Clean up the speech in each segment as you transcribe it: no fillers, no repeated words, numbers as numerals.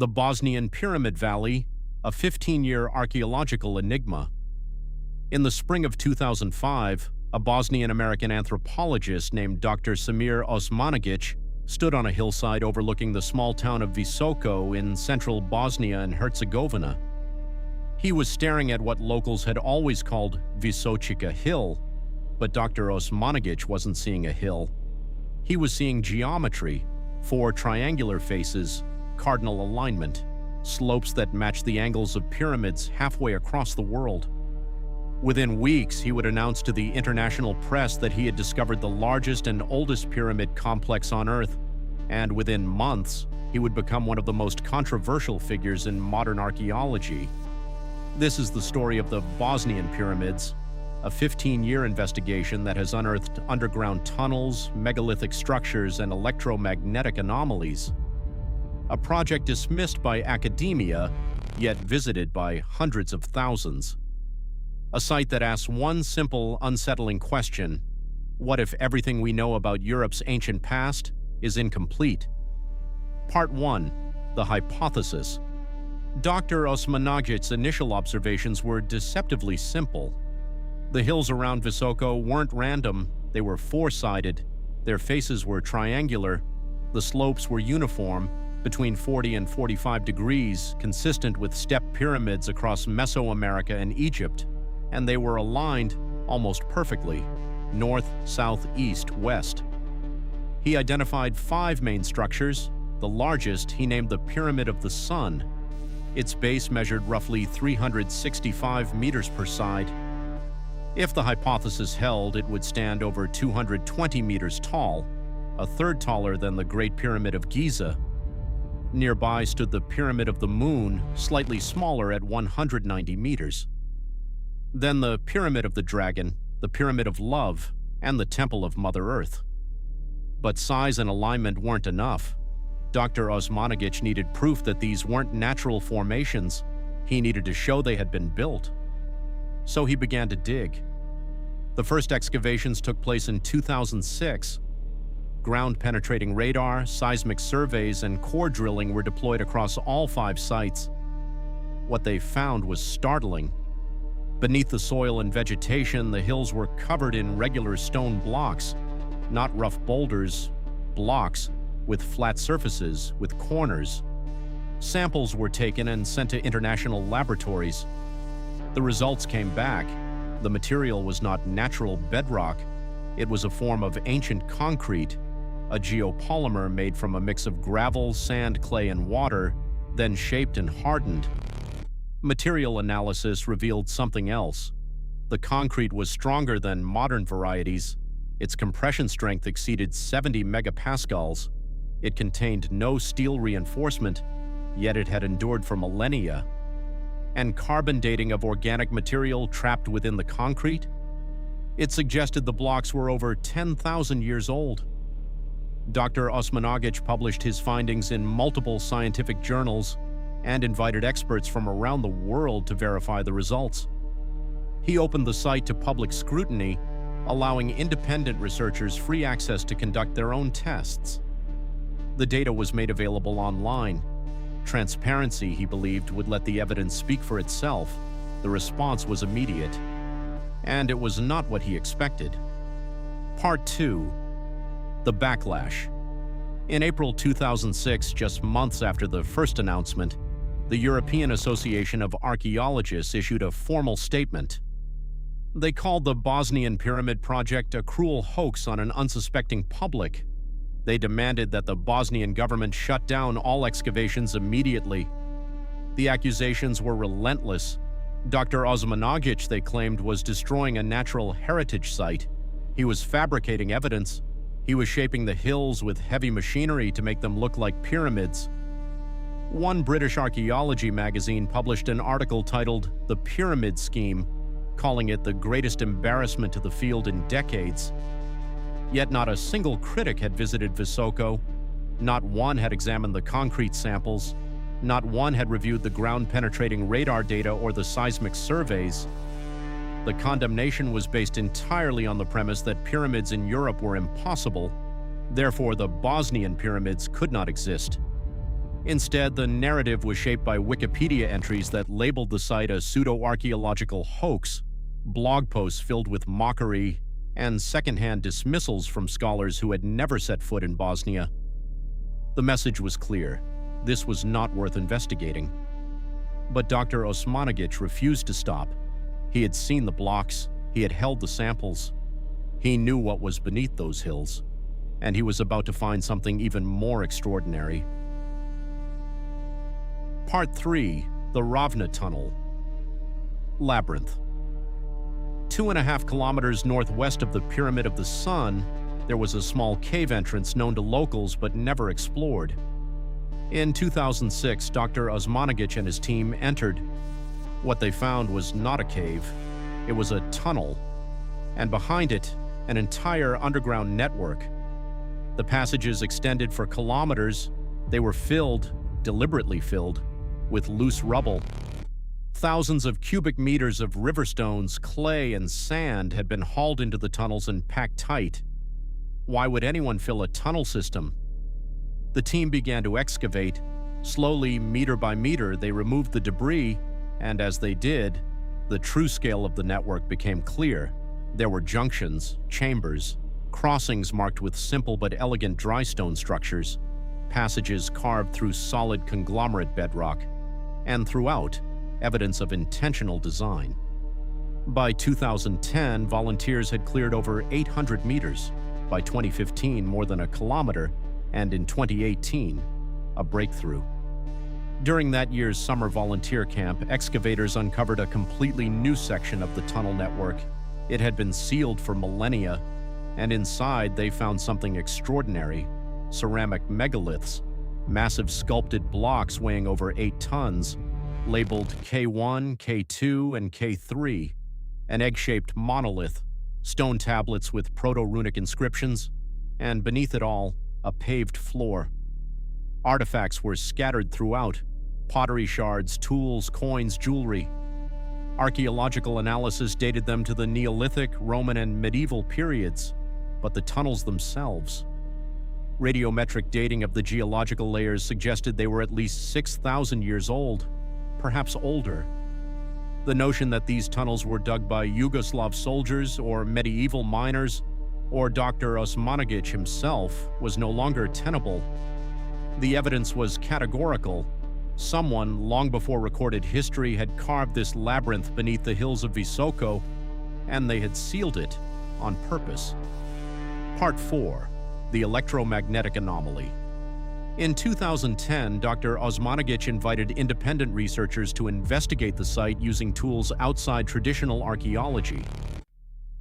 The Bosnian Pyramid Valley, a 15-year archaeological enigma. In the spring of 2005, a Bosnian-American anthropologist named Dr. Semir Osmanagić stood on a hillside overlooking the small town of Visoko in central Bosnia and Herzegovina. He was staring at what locals had always called Visočica Hill, but Dr. Osmanagić wasn't seeing a hill. He was seeing geometry, 4 triangular faces, cardinal alignment, slopes that matched the angles of pyramids halfway across the world. Within weeks, he would announce to the international press that he had discovered the largest and oldest pyramid complex on Earth, and within months, he would become one of the most controversial figures in modern archaeology. This is the story of the Bosnian pyramids, a 15-year investigation that has unearthed underground tunnels, megalithic structures, and electromagnetic anomalies. A project dismissed by academia, yet visited by hundreds of thousands. A site that asks one simple, unsettling question: what if everything we know about Europe's ancient past is incomplete? Part 1. The Hypothesis. Dr. Osmanagić's initial observations were deceptively simple. The hills around Visoko weren't random, they were four-sided, their faces were triangular, the slopes were uniform, between 40 and 45 degrees, consistent with step pyramids across Mesoamerica and Egypt, and they were aligned almost perfectly, north, south, east, west. He identified 5 main structures. The largest he named the Pyramid of the Sun. Its base measured roughly 365 meters per side. If the hypothesis held, it would stand over 220 meters tall, a third taller than the Great Pyramid of Giza. Nearby stood the Pyramid of the Moon, slightly smaller at 190 meters. Then the Pyramid of the Dragon, the Pyramid of Love, and the Temple of Mother Earth. But size and alignment weren't enough. Dr. Osmanagić needed proof that these weren't natural formations. He needed to show they had been built. So he began to dig. The first excavations took place in 2006. Ground-penetrating radar, seismic surveys, and core drilling were deployed across all 5 sites. What they found was startling. Beneath the soil and vegetation, the hills were covered in regular stone blocks, not rough boulders, blocks with flat surfaces, with corners. Samples were taken and sent to international laboratories. The results came back. The material was not natural bedrock. It was a form of ancient concrete, a geopolymer made from a mix of gravel, sand, clay, and water, then shaped and hardened. Material analysis revealed something else. The concrete was stronger than modern varieties. Its compression strength exceeded 70 megapascals. It contained no steel reinforcement, yet it had endured for millennia. And carbon dating of organic material trapped within the concrete? It suggested the blocks were over 10,000 years old. Dr. Osmanagić published his findings in multiple scientific journals and invited experts from around the world to verify the results. He opened the site to public scrutiny, allowing independent researchers free access to conduct their own tests. The data was made available online. Transparency, he believed, would let the evidence speak for itself. The response was immediate. And it was not what he expected. Part 2. The Backlash. In April 2006, just months after the first announcement, the European Association of Archaeologists issued a formal statement. They called the Bosnian Pyramid Project a cruel hoax on an unsuspecting public. They demanded that the Bosnian government shut down all excavations immediately. The accusations were relentless. Dr. Osmanagić, they claimed, was destroying a natural heritage site. He was fabricating evidence. He was shaping the hills with heavy machinery to make them look like pyramids. One British archaeology magazine published an article titled "The Pyramid Scheme," calling it the greatest embarrassment to the field in decades. Yet not a single critic had visited Visoko. Not one had examined the concrete samples. Not one had reviewed the ground-penetrating radar data or the seismic surveys. The condemnation was based entirely on the premise that pyramids in Europe were impossible. Therefore, the Bosnian pyramids could not exist. Instead, the narrative was shaped by Wikipedia entries that labeled the site a pseudo-archaeological hoax, blog posts filled with mockery, and secondhand dismissals from scholars who had never set foot in Bosnia. The message was clear: this was not worth investigating. But Dr. Osmanagić refused to stop. He had seen the blocks, he had held the samples. He knew what was beneath those hills, and he was about to find something even more extraordinary. Part 3. The Ravna Tunnel. Labyrinth. 2.5 kilometers northwest of the Pyramid of the Sun, there was a small cave entrance known to locals but never explored. In 2006, Dr. Osmanagić and his team entered. What they found was not a cave, it was a tunnel, and behind it, an entire underground network. The passages extended for kilometers. They were filled, deliberately filled, with loose rubble. Thousands of cubic meters of riverstones, clay, and sand had been hauled into the tunnels and packed tight. Why would anyone fill a tunnel system? The team began to excavate. Slowly, meter by meter, they removed the debris, and as they did, the true scale of the network became clear. There were junctions, chambers, crossings marked with simple but elegant dry stone structures, passages carved through solid conglomerate bedrock, and throughout, evidence of intentional design. By 2010, volunteers had cleared over 800 meters, by 2015 more than a kilometer, and in 2018, a breakthrough. During that year's summer volunteer camp, excavators uncovered a completely new section of the tunnel network. It had been sealed for millennia, and inside they found something extraordinary: ceramic megaliths, massive sculpted blocks weighing over 8 tons, labeled K1, K2, and K3, an egg-shaped monolith, stone tablets with proto-runic inscriptions, and beneath it all, a paved floor. Artifacts were scattered throughout: pottery shards, tools, coins, jewelry. Archaeological analysis dated them to the Neolithic, Roman, and medieval periods, but the tunnels themselves. Radiometric dating of the geological layers suggested they were at least 6,000 years old, perhaps older. The notion that these tunnels were dug by Yugoslav soldiers or medieval miners or Dr. Osmanagić himself was no longer tenable. The evidence was categorical. Someone, long before recorded history, had carved this labyrinth beneath the hills of Visoko, and they had sealed it on purpose. Part 4. The Electromagnetic Anomaly. In 2010, Dr. Osmanagić invited independent researchers to investigate the site using tools outside traditional archaeology.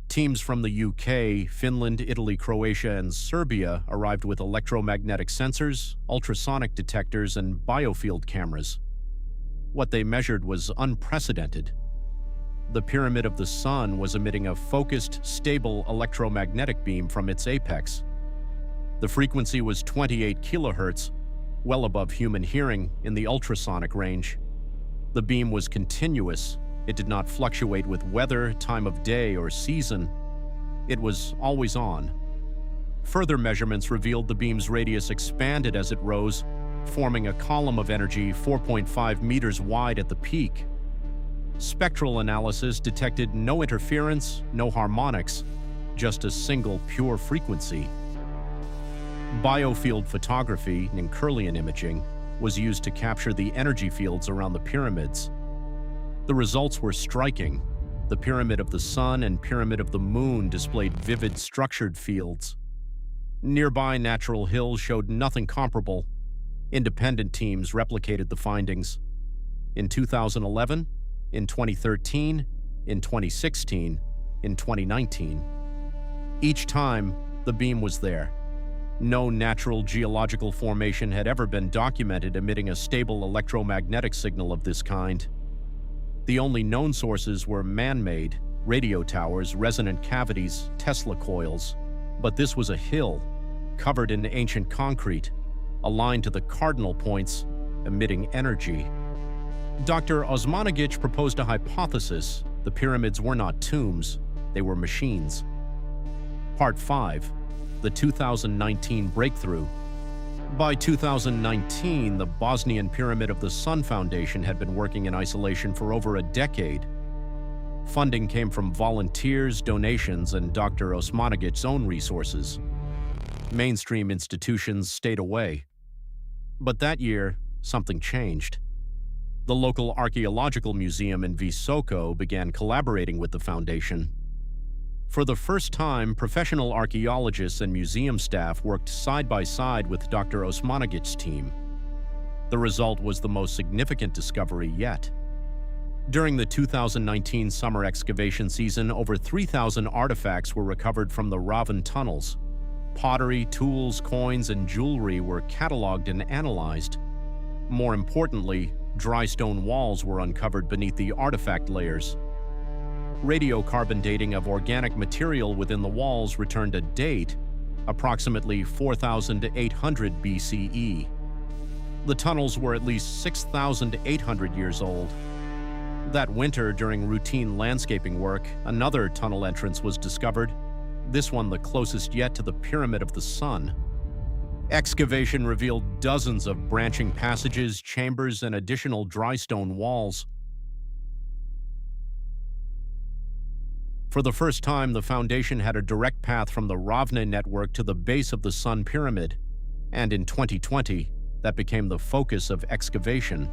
Teams from the UK, Finland, Italy, Croatia, and Serbia arrived with electromagnetic sensors, ultrasonic detectors, and biofield cameras. What they measured was unprecedented. The Pyramid of the Sun was emitting a focused, stable electromagnetic beam from its apex. The frequency was 28 kilohertz, well above human hearing in the ultrasonic range. The beam was continuous. It did not fluctuate with weather, time of day, or season. It was always on. Further measurements revealed the beam's radius expanded as it rose, forming a column of energy 4.5 meters wide at the peak. Spectral analysis detected no interference, no harmonics, just a single pure frequency. Biofield photography, Kerlian imaging, was used to capture the energy fields around the pyramids. The results were striking. The Pyramid of the Sun and Pyramid of the Moon displayed vivid structured fields. Nearby natural hills showed nothing comparable. Independent teams replicated the findings. In 2011, in 2013, in 2016, in 2019. Each time, the beam was there. No natural geological formation had ever been documented emitting a stable electromagnetic signal of this kind. The only known sources were man-made, radio towers, resonant cavities, Tesla coils. But this was a hill, covered in ancient concrete, aligned to the cardinal points, emitting energy. Dr. Osmanagić proposed a hypothesis: the pyramids were not tombs, they were machines. Part 5. The 2019 Breakthrough. By 2019, the Bosnian Pyramid of the Sun Foundation had been working in isolation for over a decade. Funding came from volunteers, donations, and Dr. Osmanagic's own resources. Mainstream institutions stayed away. But that year, something changed. The local archaeological museum in Visoko began collaborating with the foundation. For the first time, professional archaeologists and museum staff worked side by side with Dr. Osmanagic's team. The result was the most significant discovery yet. During the 2019 summer excavation season, over 3,000 artifacts were recovered from the Raven tunnels. Pottery, tools, coins, and jewelry were cataloged and analyzed. More importantly, dry stone walls were uncovered beneath the artifact layers. Radiocarbon dating of organic material within the walls returned a date, approximately 4,800 BCE. The tunnels were at least 6,800 years old. That winter, during routine landscaping work, another tunnel entrance was discovered, this one the closest yet to the Pyramid of the Sun. Excavation revealed dozens of branching passages, chambers, and additional dry stone walls. For the first time, the foundation had a direct path from the Ravne network to the base of the Sun Pyramid, and in 2020, that became the focus of excavation.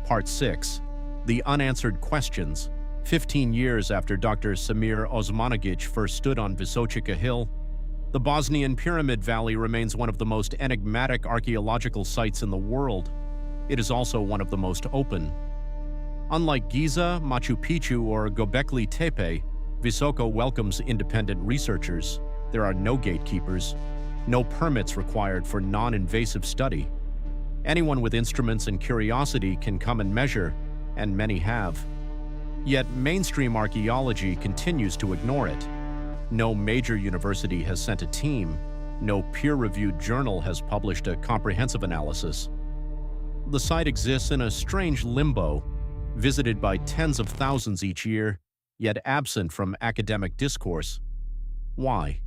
Part 6. The Unanswered Questions. 15 years after Dr. Semir Osmanagić first stood on Visočica Hill, the Bosnian Pyramid Valley remains one of the most enigmatic archaeological sites in the world. It is also one of the most open. Unlike Giza, Machu Picchu, or Göbekli Tepe, Visoko welcomes independent researchers. There are no gatekeepers, no permits required for non-invasive study. Anyone with instruments and curiosity can come and measure, and many have. Yet mainstream archaeology continues to ignore it. No major university has sent a team. No peer-reviewed journal has published a comprehensive analysis. The site exists in a strange limbo, visited by tens of thousands each year, yet absent from academic discourse. Why?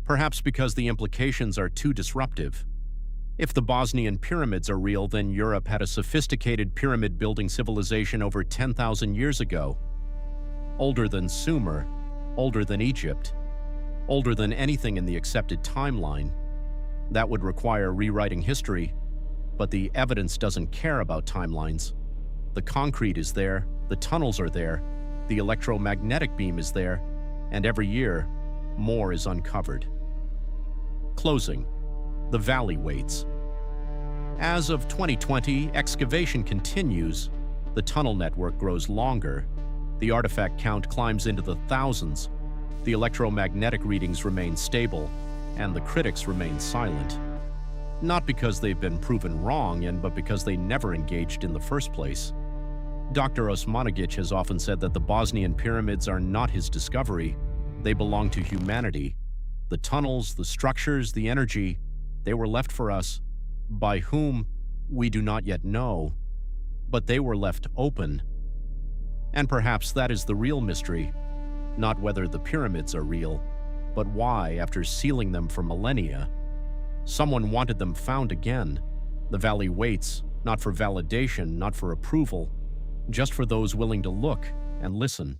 Perhaps because the implications are too disruptive. If the Bosnian pyramids are real, then Europe had a sophisticated pyramid-building civilization over 10,000 years ago. Older than Sumer, older than Egypt, older than anything in the accepted timeline. That would require rewriting history, but the evidence doesn't care about timelines. The concrete is there, the tunnels are there, the electromagnetic beam is there, and every year, more is uncovered. Closing. The valley waits. As of 2020, excavation continues. The tunnel network grows longer. The artifact count climbs into the thousands. The electromagnetic readings remain stable, and the critics remain silent. Not because they've been proven wrong, but because they never engaged in the first place. Dr. Osmanagić has often said that the Bosnian pyramids are not his discovery. They belong to humanity. The tunnels, the structures, the energy, they were left for us. By whom, we do not yet know. But they were left open. And perhaps that is the real mystery. Not whether the pyramids are real, but why, after sealing them for millennia, someone wanted them found again. The valley waits, not for validation, not for approval, just for those willing to look and listen.